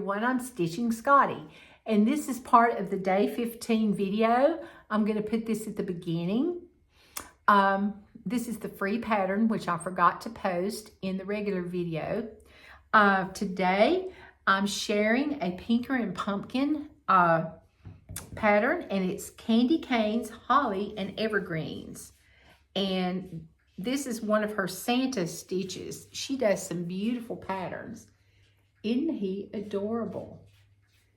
everyone, I'm Stitching Scotty, and this is part of the day 15 video. I'm going to put this at the beginning. This is the free pattern, which I forgot to post in the regular video. Today, I'm sharing a Pinker and Pumpkin pattern, and it's candy canes, holly, and evergreens. And this is one of her Santa stitches. She does some beautiful patterns. Isn't he adorable?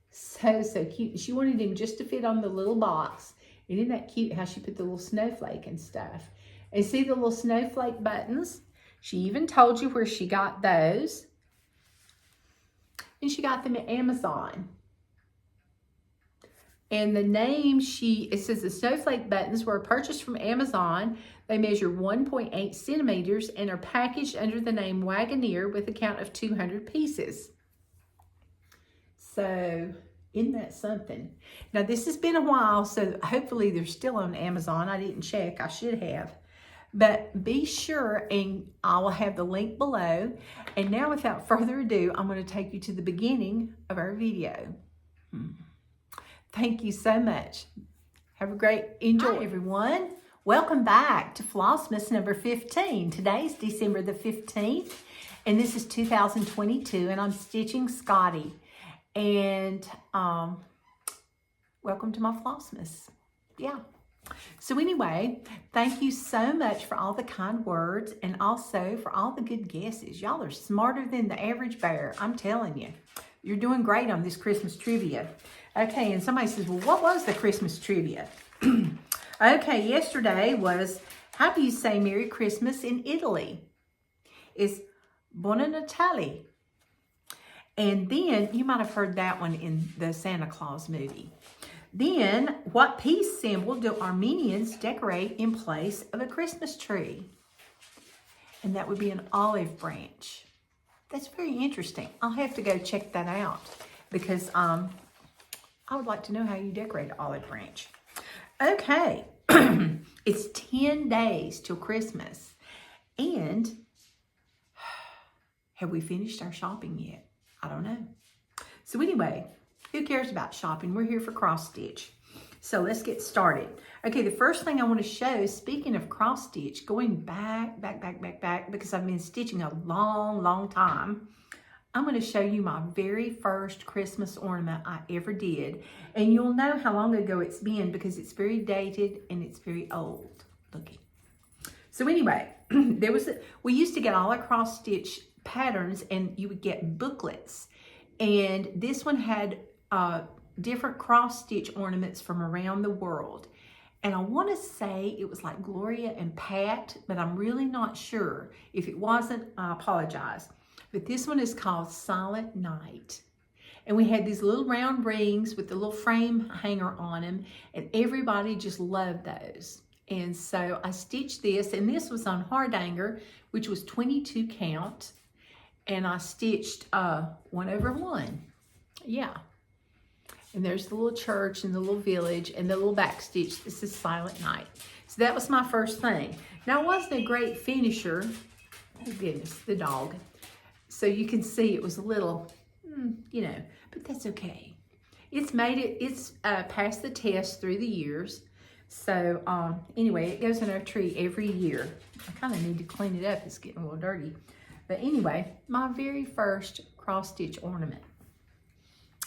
So cute. She wanted him just to fit on the little box. And isn't that cute how she put the little snowflake and stuff? And see the little snowflake buttons? She even told you where she got those. And she got them at Amazon. And the name it says the snowflake buttons were purchased from Amazon. They measure 1.8 centimeters and are packaged under the name Wagoneer with a count of 200 pieces. So, isn't that something? Now, this has been a while, so hopefully they're still on Amazon. I didn't check. I should have. But be sure, and I will have the link below. And now, without further ado, I'm going to take you to the beginning of our video. Thank you so much. Have a great enjoy. Hi, everyone. Welcome back to Flossmas number 15. Today's December the 15th, and this is 2022, and I'm Stitching Scotty. And welcome to my Flossmas. Yeah. So anyway, thank you so much for all the kind words and also for all the good guesses. Y'all are smarter than the average bear. I'm telling you. You're doing great on this Christmas trivia. Okay, and somebody says, well, what was the Christmas trivia? Okay, yesterday was, how do you say Merry Christmas in Italy? It's Buon Natale. And then, you might have heard that one in the Santa Claus movie. Then, what peace symbol do Armenians decorate in place of a Christmas tree? And that would be an olive branch. That's very interesting. I'll have to go check that out because I would like to know how you decorate an olive branch. Okay, it's 10 days till Christmas. And have we finished our shopping yet? I don't know. So anyway, who cares about shopping? We're here for cross stitch. So let's get started. Okay, the first thing I want to show, speaking of cross stitch, going back, because I've been stitching a long time, I'm going to show you my very first Christmas ornament I ever did. And you'll know how long ago it's been because it's very dated and it's very old looking. So anyway, we used to get all our cross stitch patterns and you would get booklets. And this one had different cross stitch ornaments from around the world. And I want to say it was like Gloria and Pat, but I'm really not sure. If it wasn't, I apologize. But this one is called Silent Night. And we had these little round rings with the little frame hanger on them, and everybody just loved those. And so I stitched this, and this was on Hardanger, which was 22 count. And I stitched 1/1. Yeah. And there's the little church and the little village and the little back stitch. This is Silent Night. So that was my first thing. Now, I wasn't a great finisher. Oh, goodness, the dog. So you can see it was a little, you know, but that's okay. It's passed the test through the years. So anyway, it goes in our tree every year. I kind of need to clean it up. It's getting a little dirty. But anyway, my very first cross stitch ornament.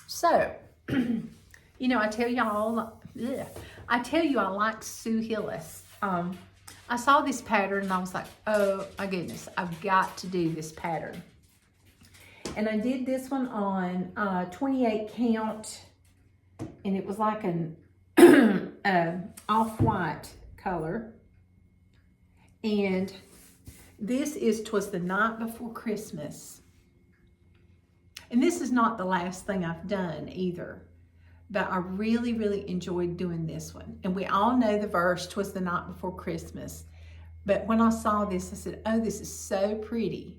So, you know, I tell you I like Sue Hillis. I saw this pattern and I was like, oh my goodness, I've got to do this pattern. And I did this one on 28 count, and it was like an off-white color. And this is 'Twas the Night Before Christmas. And this is not the last thing I've done either, but I really enjoyed doing this one. And we all know the verse, 'Twas the Night Before Christmas. But when I saw this, I said, oh, this is so pretty.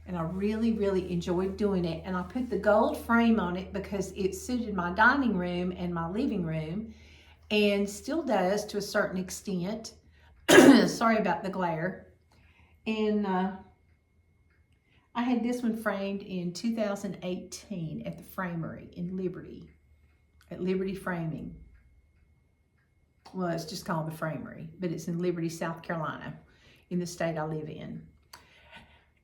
And I really enjoyed doing it. And I put the gold frame on it because it suited my dining room and my living room, and still does to a certain extent. Sorry about the glare. And I had this one framed in 2018 at the Framery in Liberty, at Liberty Framing. Well, it's just called the Framery, but it's in Liberty, South Carolina, in the state I live in.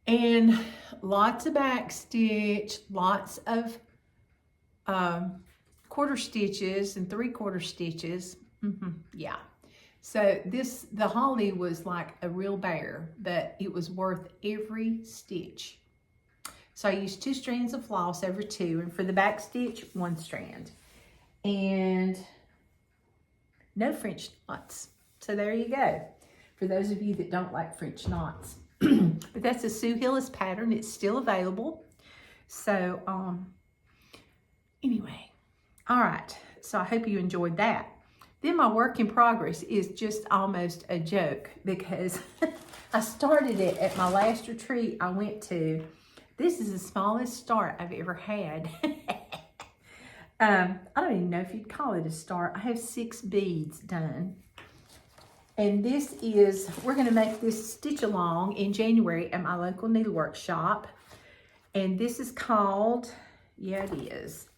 And lots of back stitch, lots of quarter stitches and 3/4 stitches. Yeah. So the holly was like a real bear, but it was worth every stitch. So I used 2 strands of floss over 2, and for the back stitch, 1 strand. And no French knots. So there you go. For those of you that don't like French knots. But that's a Sue Hillis pattern. It's still available. So, anyway. All right. So I hope you enjoyed that. Then my work in progress is just almost a joke because I started it at my last retreat I went to. This is the smallest start I've ever had. I don't even know if you'd call it a start. I have 6 beads done. And this is, we're going to make this stitch along in January at my local needlework shop. And this is called, yeah, it is.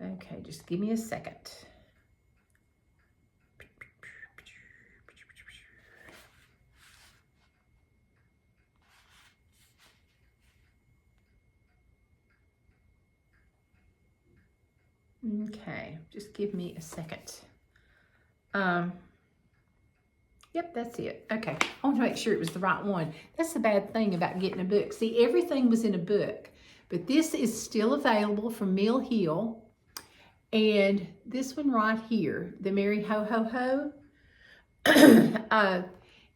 Okay, just give me a second. Okay, just give me a second. Yep, that's it. Okay, I want to make sure it was the right one. That's the bad thing about getting a book. See, everything was in a book, but this is still available from Mill Hill. And this one right here, the Merry Ho Ho Ho,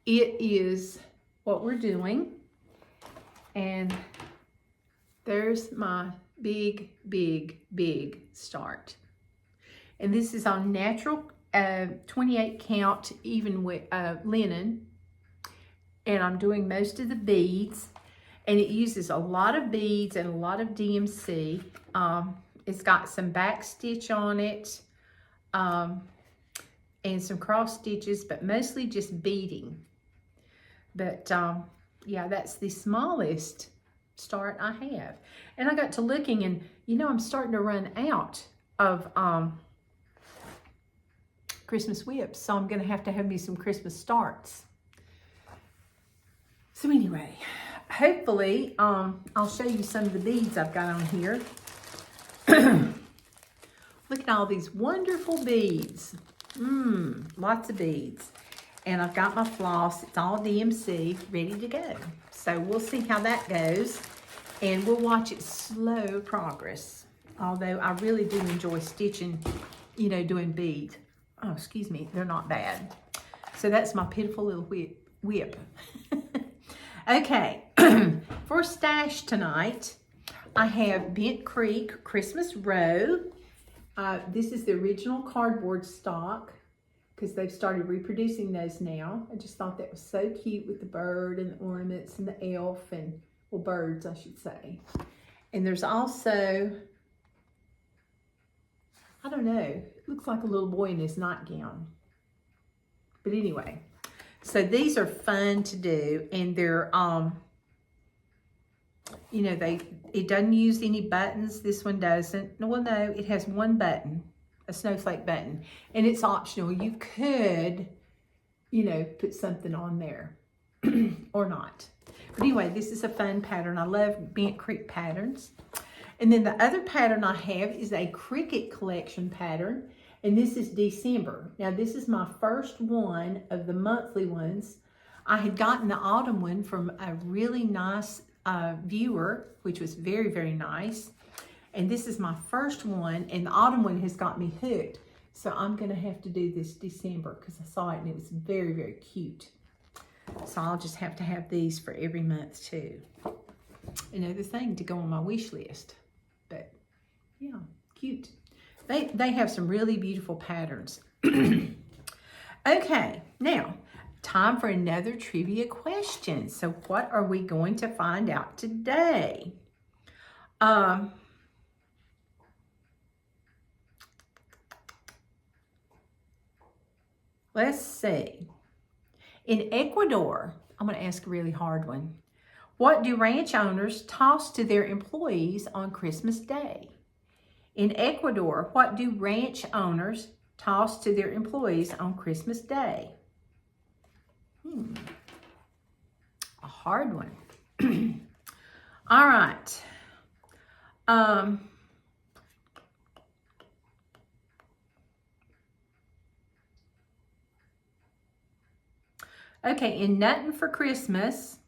it is what we're doing. And there's my big, big, big start. And this is on natural 28 count even with linen. And I'm doing most of the beads. And it uses a lot of beads and a lot of DMC. It's got some back stitch on it and some cross stitches, but mostly just beading. But yeah, that's the smallest start I have. And I got to looking and, you know, I'm starting to run out of Christmas whips. So I'm going to have me some Christmas starts. So anyway, hopefully I'll show you some of the beads I've got on here. Look at all these wonderful beads. Lots of beads. And I've got my floss. It's all DMC, ready to go. So we'll see how that goes. And we'll watch it slow progress. Although I really do enjoy stitching, you know, doing beads. Oh, excuse me. They're not bad. So that's my pitiful little whip. Okay. For stash tonight, I have Bent Creek Christmas Row. This is the original cardboard stock because they've started reproducing those now. I just thought that was so cute with the bird and the ornaments and the elf and, well, birds, I should say. And there's also, I don't know, it looks like a little boy in his nightgown. But anyway, so these are fun to do, and they're, you know, it doesn't use any buttons. This one doesn't. Well, no, it has one button, a snowflake button, and it's optional. You could, you know, put something on there or not. But anyway, this is a fun pattern. I love Bent Creek patterns. And then the other pattern I have is a Cricket collection pattern, and this is December. Now, this is my first one of the monthly ones. I had gotten the autumn one from a really nice viewer, which was very, very nice. And this is my first one, and the autumn one has got me hooked. So I'm going to have to do this December because I saw it and it was very, very cute. So I'll just have to have these for every month too. Another thing to go on my wish list. But yeah, cute. They have some really beautiful patterns. Okay, now time for another trivia question. So what are we going to find out today? Let's see. In Ecuador, I'm going to ask a really hard one. What do ranch owners toss to their employees on Christmas Day? In Ecuador, what do ranch owners toss to their employees on Christmas Day? A hard one. All right. Okay, in Nuttin' for Christmas,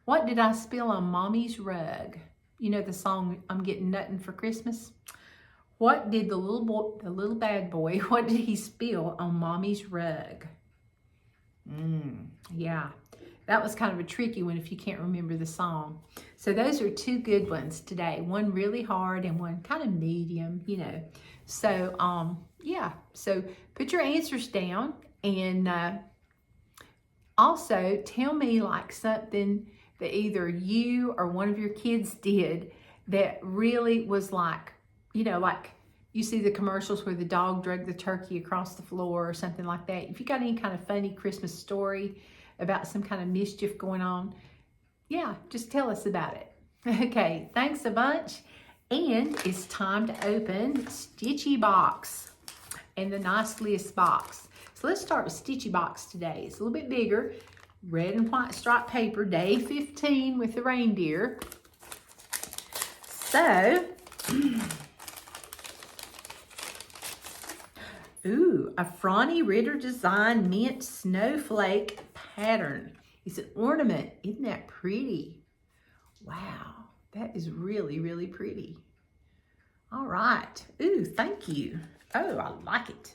what did I spill on Mommy's rug? You know the song, I'm Getting Nuttin' for Christmas? What did the little bad boy, what did he spill on Mommy's rug? Yeah, that was kind of a tricky one if you can't remember the song. So those are two good ones today. One really hard and one kind of medium, you know. So, yeah, so put your answers down and also tell me like something that either you or one of your kids did that really was like, you know, like you see the commercials where the dog dragged the turkey across the floor or something like that. If you got any kind of funny Christmas story about some kind of mischief going on, yeah, just tell us about it. Okay, thanks a bunch. And it's time to open Stitchy Box and the nicest box. So let's start with Stitchy Box today. It's a little bit bigger. Red and white striped paper, day 15 with the reindeer. So, ooh, a Franny Ritter design mint snowflake pattern. It's an ornament. Isn't that pretty? Wow, that is really, really pretty. All right. Ooh, thank you. Oh, I like it.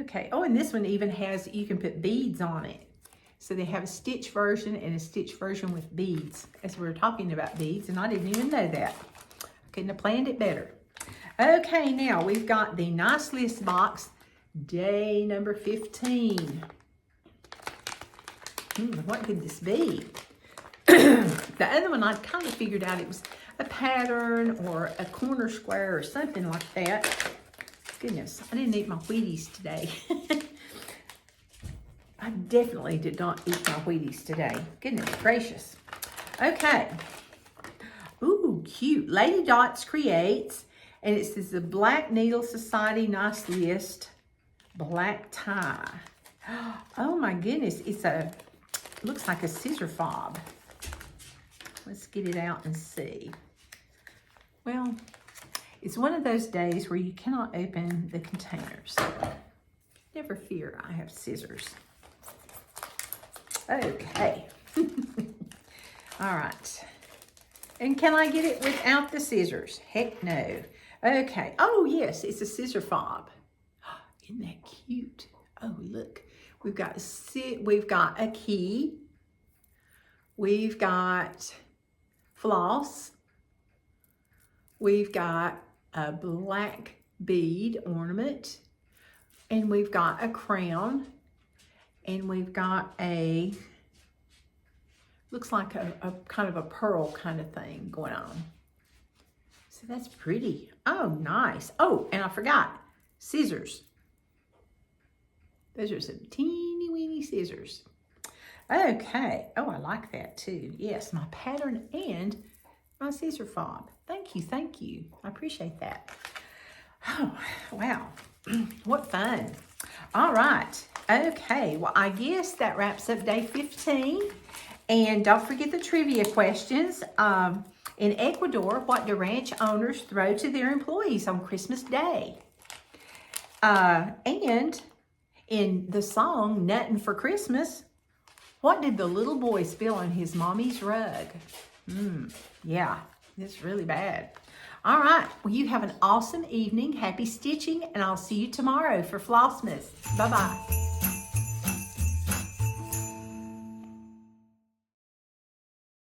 Okay. Oh, and this one even has, you can put beads on it. So they have a stitch version and a stitch version with beads, as we were talking about beads, and I didn't even know that. I couldn't have planned it better. Okay, now we've got the nice list box, day number 15. What could this be? The other one I kind of figured out it was a pattern or a corner square or something like that. Goodness, I didn't eat my Wheaties today. I definitely did not eat my Wheaties today. Goodness gracious. Okay. Ooh, cute. Lady Dots Creates. And it says the Black Needle Society Nice List black tie. Oh my goodness. Looks like a scissor fob. Let's get it out and see. Well, it's one of those days where you cannot open the containers. Never fear, I have scissors. Okay. All right. And can I get it without the scissors? Heck no. Okay. Oh, yes, it's a scissor fob. Isn't that cute? Oh, look. We've got a key. We've got floss. We've got a black bead ornament. And we've got a crown. And we've got looks like a kind of a pearl kind of thing going on. So that's pretty. Oh, nice. Oh, and I forgot, scissors. Those are some teeny weeny scissors. Okay. Oh, I like that too. Yes, my pattern and my scissor fob. Thank you, thank you. I appreciate that. Oh, wow. What fun. All right. Okay, well, I guess that wraps up day 15. And don't forget the trivia questions. In Ecuador, what do ranch owners throw to their employees on Christmas Day? And in the song, Nuttin' for Christmas, what did the little boy spill on his mommy's rug? Yeah, it's really bad. All right, well, you have an awesome evening. Happy stitching, and I'll see you tomorrow for Flossmas. Bye-bye.